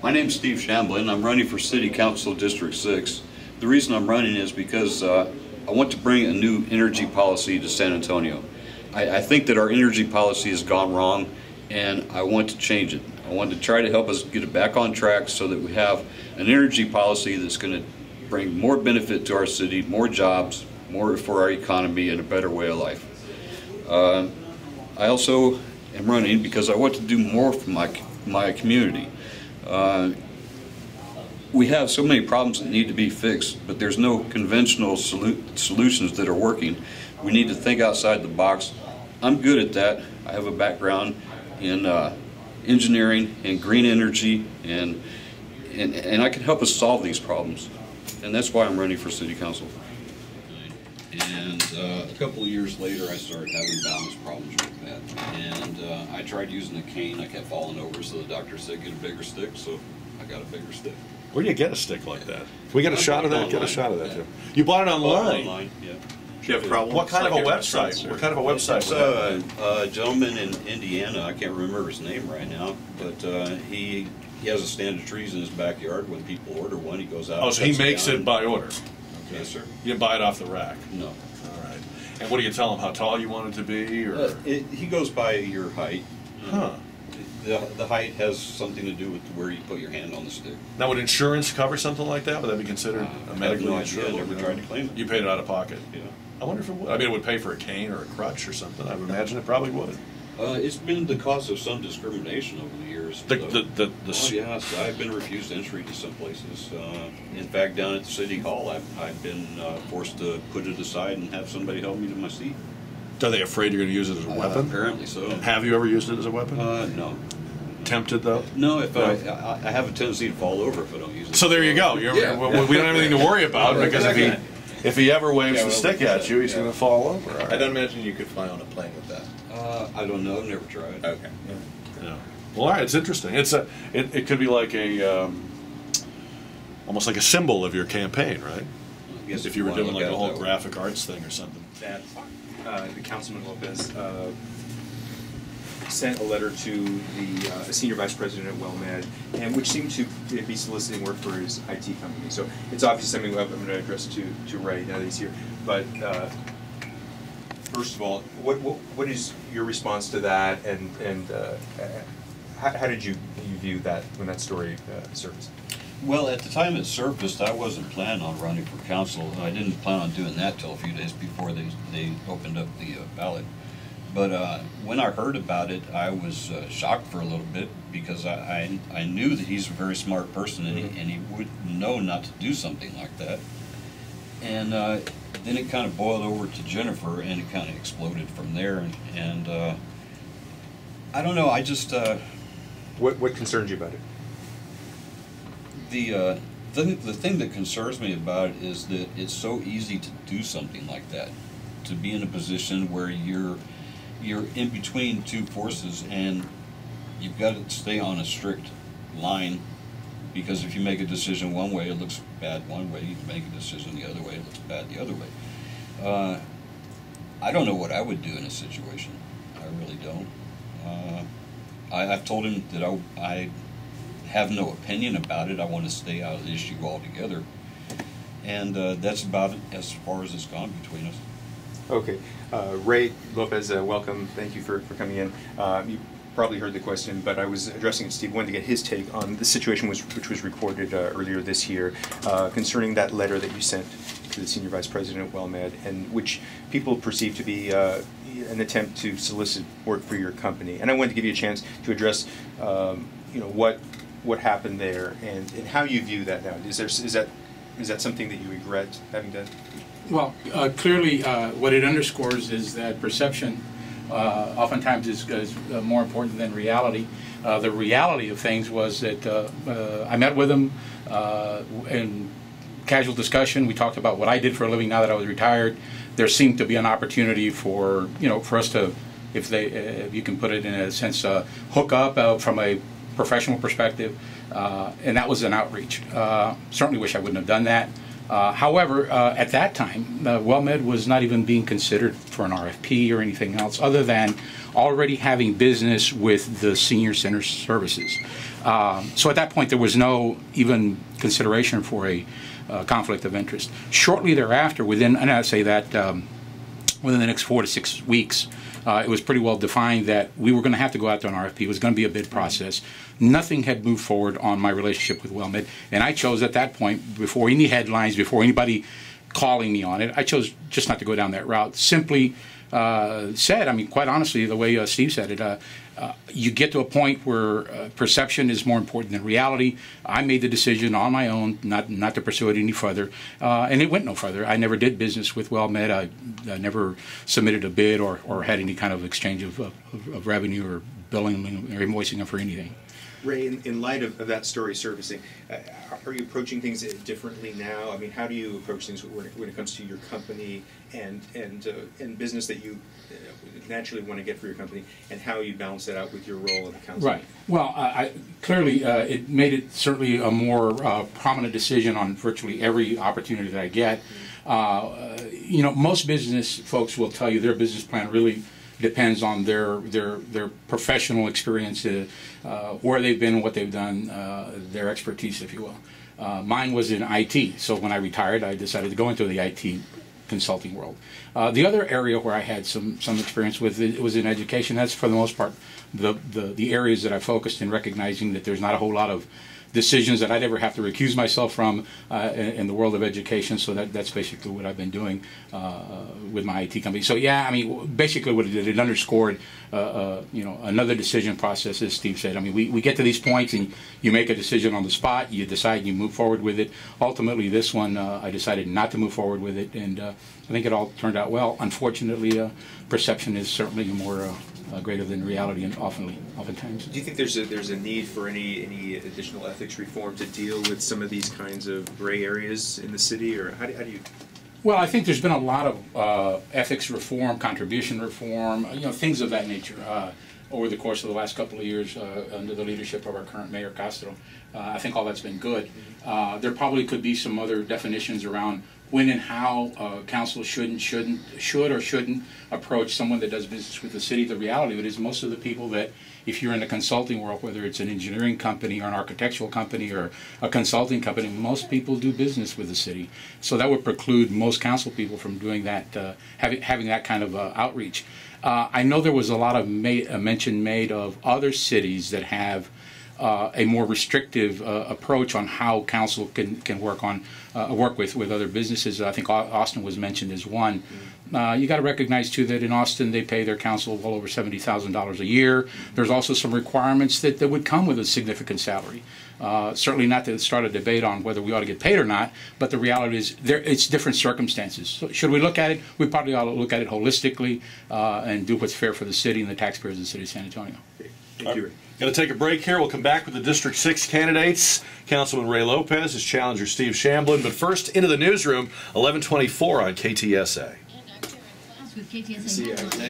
My name's Steve Shamblen. I'm running for City Council District 6. The reason I'm running is because I want to bring a new energy policy to San Antonio. I think that our energy policy has gone wrong, and I want to change it. I want to try to help us get it back on track so that we have an energy policy that's going to bring more benefit to our city, more jobs, more for our economy, and a better way of life. I also am running because I want to do more for my community. We have so many problems that need to be fixed, but there's no conventional solutions that are working. We need to think outside the box. I'm good at that. I have a background in engineering and green energy, and I can help us solve these problems. And that's why I'm running for City Council. And a couple of years later, I started having balance problems with that. And I tried using a cane. I kept falling over, so the doctor said, get a bigger stick, so I got a bigger stick. Where do you get a stick like that? Can we get a shot of that? Online. Get a shot of that, too. You bought it online? Online, yeah. Do you have problems? What kind of a website? What kind of a website? It's a gentleman in Indiana. I can't remember his name right now, but he has a stand of trees in his backyard. When people order one, he goes out. Oh, so he makes it by order? Okay. Yes, sir. You didn't buy it off the rack? No. All right. And what do you tell him? How tall you want it to be? Or? He goes by your height. Huh. The height has something to do with where you put your hand on the stick. Now, would insurance cover something like that? Would that be considered a medically insured? I never tried to claim it. You paid it out of pocket? Yeah. I wonder if it would. I mean, it would pay for a cane or a crutch or something. I would imagine it probably would. It's been the cause of some discrimination over the years. Oh, yes, I've been refused entry to some places. In fact, down at the City Hall, I've been forced to put it aside and have somebody help me to my seat. Are they afraid you're going to use it as a weapon? Apparently so. Have you ever used it as a weapon? No. Tempted, though? No, if I have a tendency to fall over if I don't use it. So there you go. We don't have anything to worry about because if he ever waves the stick at you, he's going to fall over. Right. I don't imagine you could fly on a plane with that. I don't know. I've never tried. Okay. Yeah. Well, all right. It's interesting. It could be like almost like a symbol of your campaign, right? I guess if you were doing like a whole way. graphic arts thing or something. That the Councilman Lopez sent a letter to the senior vice president at WellMed, and which seemed to be soliciting work for his IT company. So it's obviously something I'm going to address to Ray now that he's here. But first of all, what is your response to that, and how did you view that when that story surfaced? Well, at the time it surfaced, I wasn't planning on running for council. I didn't plan on doing that till a few days before they opened up the ballot. But when I heard about it, I was shocked for a little bit because I knew that he's a very smart person and he would know not to do something like that. And then it kind of boiled over to Jennifer, and it kind of exploded from there. And I don't know. I just what concerns you about it? The thing that concerns me about it is that it's so easy to do something like that, to be in a position where you're in between two forces and you've got to stay on a strict line, because if you make a decision one way it looks bad one way, you make a decision the other way it looks bad the other way. I don't know what I would do in a situation. I really don't. I've told him that I have no opinion about it. I want to stay out of the issue altogether, and that's about it as far as it's gone between us. Okay. Ray Lopez, welcome. Thank you for coming in. You probably heard the question, but I was addressing it to Steve. Wanted to get his take on the situation which was reported earlier this year concerning that letter that you sent to the senior vice president at WellMed, and which people perceive to be an attempt to solicit work for your company. And I wanted to give you a chance to address, what happened there and how you view that now. Is that something that you regret having done? Well, clearly what it underscores is that perception oftentimes is more important than reality. The reality of things was that I met with him in casual discussion. We talked about what I did for a living now that I was retired. There seemed to be an opportunity for us to, if you can put it in a sense, hook up from a professional perspective, and that was an outreach. Certainly wish I wouldn't have done that. However, at that time, WellMed was not even being considered for an RFP or anything else other than already having business with the senior center services. So at that point, there was no even consideration for a conflict of interest. Shortly thereafter, and I'd say that within the next 4 to 6 weeks, it was pretty well defined that we were going to have to go out to an RFP. It was going to be a bid process. Nothing had moved forward on my relationship with WellMed, and I chose at that point, before any headlines, before anybody calling me on it, I chose just not to go down that route. Simply said, I mean, quite honestly, the way Steve said it, you get to a point where perception is more important than reality. I made the decision on my own not to pursue it any further, and it went no further. I never did business with WellMed. I never submitted a bid or had any kind of exchange of revenue or billing or invoicing them for anything. Ray, in light of that story surfacing, are you approaching things differently now? I mean, how do you approach things when it comes to your company and business that you naturally want to get for your company, and how you balance that out with your role in the council? Right. Well, clearly it made it certainly a more prominent decision on virtually every opportunity that I get. You know, most business folks will tell you their business plan really depends on their professional experience, where they've been, what they've done, their expertise, if you will. Mine was in IT, so when I retired, I decided to go into the IT consulting world. The other area where I had some experience with it was in education. That's for the most part the areas that I focused in, recognizing that there's not a whole lot of decisions that I'd ever have to recuse myself from in the world of education. So that's basically what I've been doing with my IT company. So yeah, I mean, basically what it did, it underscored you know, another decision process, as Steve said. I mean, we get to these points and you make a decision on the spot, you decide, you move forward with it. Ultimately, this one, I decided not to move forward with it, and I think it all turned out well. Unfortunately, perception is certainly more greater than reality, and oftentimes. Do you think there's a need for any additional ethics reform to deal with some of these kinds of gray areas in the city, or how do you? Well, I think there's been a lot of ethics reform, contribution reform, you know, things of that nature over the course of the last couple of years under the leadership of our current Mayor Castro. I think all that's been good. There probably could be some other definitions around when and how council should or shouldn't approach someone that does business with the city. The reality of it is most of the people that, if you're in the consulting world, whether it's an engineering company or an architectural company or a consulting company, most people do business with the city. So that would preclude most council people from doing that, having that kind of outreach. I know there was a lot of mention made of other cities that have a more restrictive approach on how council can work with other businesses. I think Austin was mentioned as one. You got to recognize too that in Austin they pay their council well over $70,000 a year. There's also some requirements that would come with a significant salary. Certainly not to start a debate on whether we ought to get paid or not, but the reality is it's different circumstances. So should we look at it? We probably ought to look at it holistically and do what's fair for the city and the taxpayers of the city of San Antonio. Thank you. Going to take a break here. We'll come back with the District 6 candidates. Councilman Ray Lopez, his challenger Steve Shamblen. But first, into the newsroom, 1124 on KTSA. With KTSA headlines.